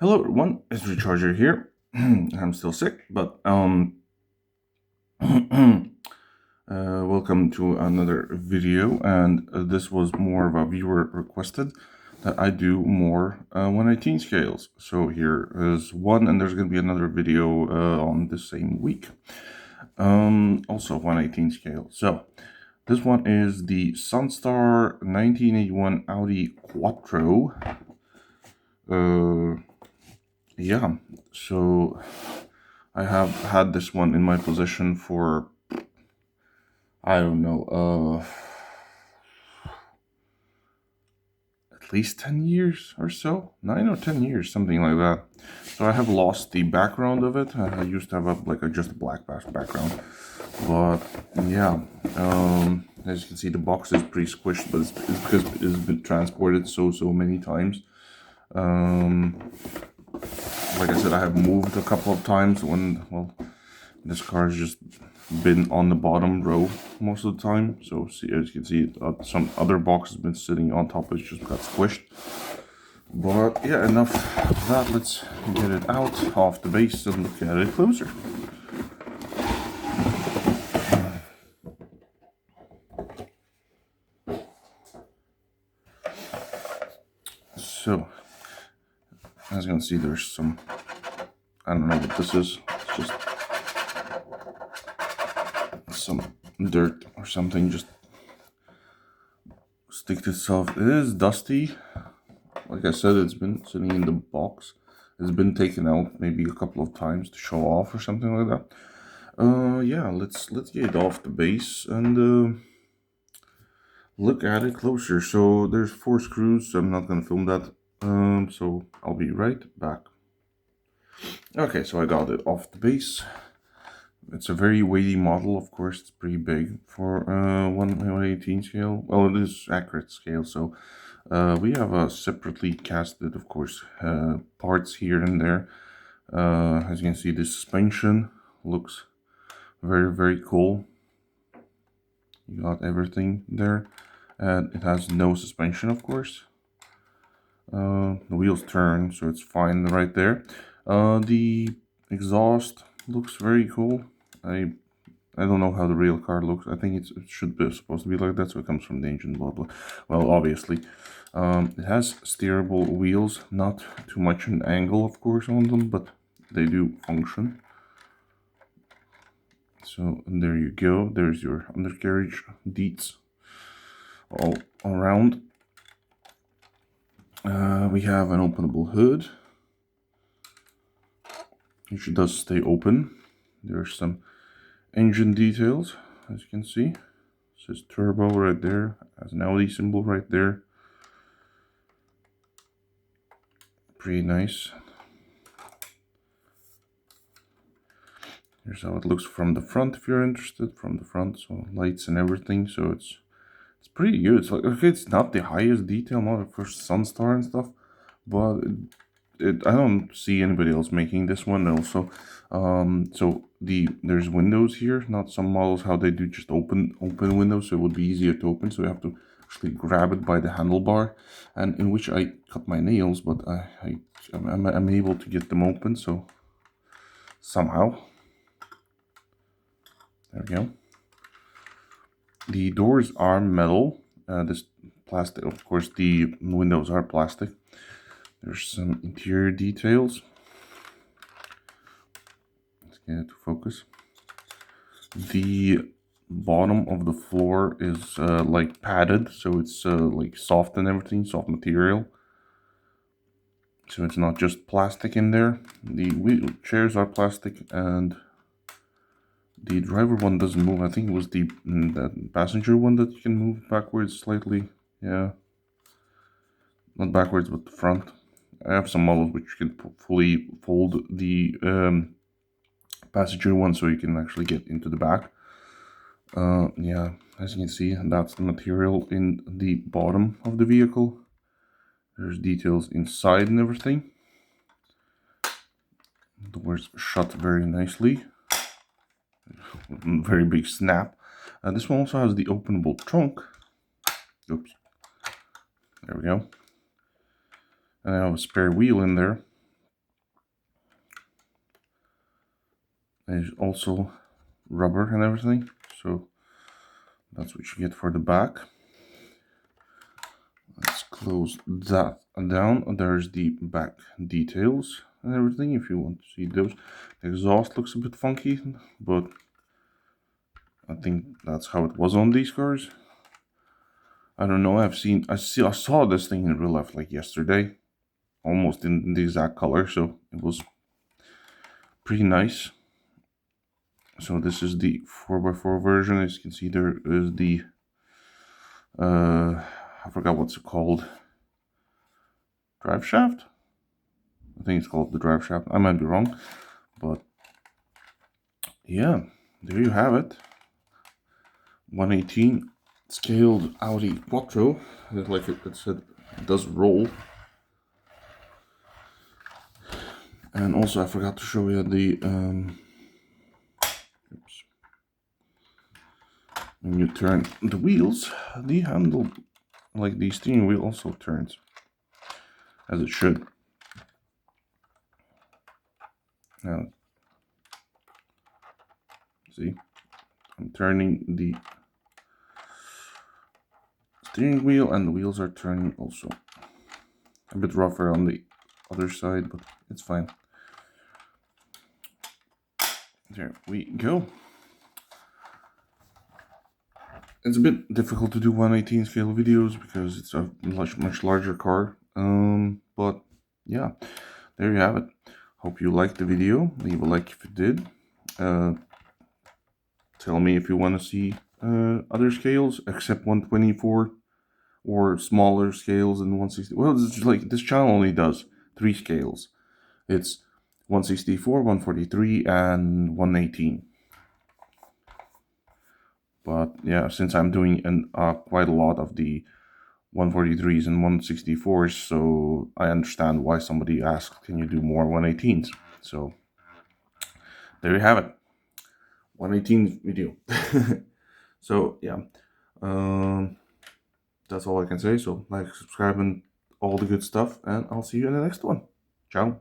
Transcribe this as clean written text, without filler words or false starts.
Hello everyone, it's Recharger here. I'm still sick, but welcome to another video, and this was more of a viewer requested that I do more 118 scales. So here is one, and there's going to be another video on the same week. Also 118 scale. So this one is the Sunstar 1981 Audi Quattro. Yeah, so I have had this one in my possession for, I don't know, at least 10 years or so, 9 or 10 years, something like that. So I have lost the background of it. I used to have just a black background, but yeah, as you can see, the box is pretty squished, but it's because it's been transported so many times. Like I said, I have moved a couple of times when, well, this car has just been on the bottom row most of the time. So see, as you can see, some other box has been sitting on top, it just got squished. But yeah, enough of that. Let's get it out off the base and look at it closer. So, as you can see, there's some, I don't know what this is. It's just some dirt or something just sticked itself. It is dusty. Like I said, it's been sitting in the box. It's been taken out maybe a couple of times to show off or something like that. Yeah, let's get it off the base and look at it closer. So there's 4 screws. So I'm not gonna film that. So I'll be right back. Okay, so I got it off the base. It's a very weighty model, of course. It's pretty big for 118 scale. Well, it is accurate scale, so we have a separately casted, of course, parts here and there. As you can see, the suspension looks very cool. You got everything there, and it has no suspension, of course. The wheels turn, so it's fine right there. The exhaust looks very cool. I don't know how the real car looks. I think it should be supposed to be like that, so it comes from the engine, blah blah. Well, obviously, it has steerable wheels, not too much an angle, of course, on them, but they do function. So there you go. There's your undercarriage deets all around. We have an openable hood, which does stay open. There's some engine details, as you can see. It says turbo right there, has an Audi symbol right there. Pretty nice. Here's how it looks from the front, if you're interested, from the front. So lights and everything. So it's pretty good. It's like, okay, it's not the highest detail model for Sunstar and stuff, but I don't see anybody else making this one also. So there's windows here, not some models how they do just open windows, so it would be easier to open. So you have to actually grab it by the handlebar, and in which I cut my nails, but I'm able to get them open. So somehow, there we go. The doors are metal. This plastic, of course, the windows are plastic. There's some interior details. Let's get it to focus. The bottom of the floor is like padded, so it's like soft and everything, soft material. So it's not just plastic in there. The chairs are plastic, and the driver one doesn't move. I think it was the passenger one that you can move backwards slightly. Yeah, not backwards, but the front. I have some models which you can fully fold the passenger one, so you can actually get into the back. Yeah, as you can see, that's the material in the bottom of the vehicle. There's details inside and everything. The doors shut very nicely. Very big snap. This one also has the openable trunk. Oops. There we go. And I have a spare wheel in there There's also rubber and everything, so that's what you get for the back. Let's close that down. There's the back details and everything if you want to see those. The exhaust looks a bit funky, but I think that's how it was on these cars. I don't know. I saw this thing in real life like yesterday, almost in the exact color, so it was pretty nice. So this is the 4x4 version. As you can see, there is the I forgot what's it called. Drive shaft? I think it's called the drive shaft. I might be wrong, but yeah, there you have it. 118 scaled Audi Quattro. Like it said, it does roll. And also, I forgot to show you the oops. When you turn the wheels, the handle, like the steering wheel, also turns as it should. Now, see, I'm turning the steering wheel, and the wheels are turning also. A bit rougher on the other side, but it's fine. There we go. It's a bit difficult to do 118 scale videos because it's a much larger car. But yeah, there you have it. Hope you liked the video. Leave a like if you did. Tell me if you want to see other scales except 124 or smaller scales than 160. Well, it's just like this channel only does 3 scales. It's 164, 143, and 118. But yeah, since I'm doing quite a lot of the 143s and 164s, so I understand why somebody asked, can you do more 118s? So there you have it, 118 video. So yeah, that's all I can say. So like, subscribe, and all the good stuff, and I'll see you in the next one. Ciao.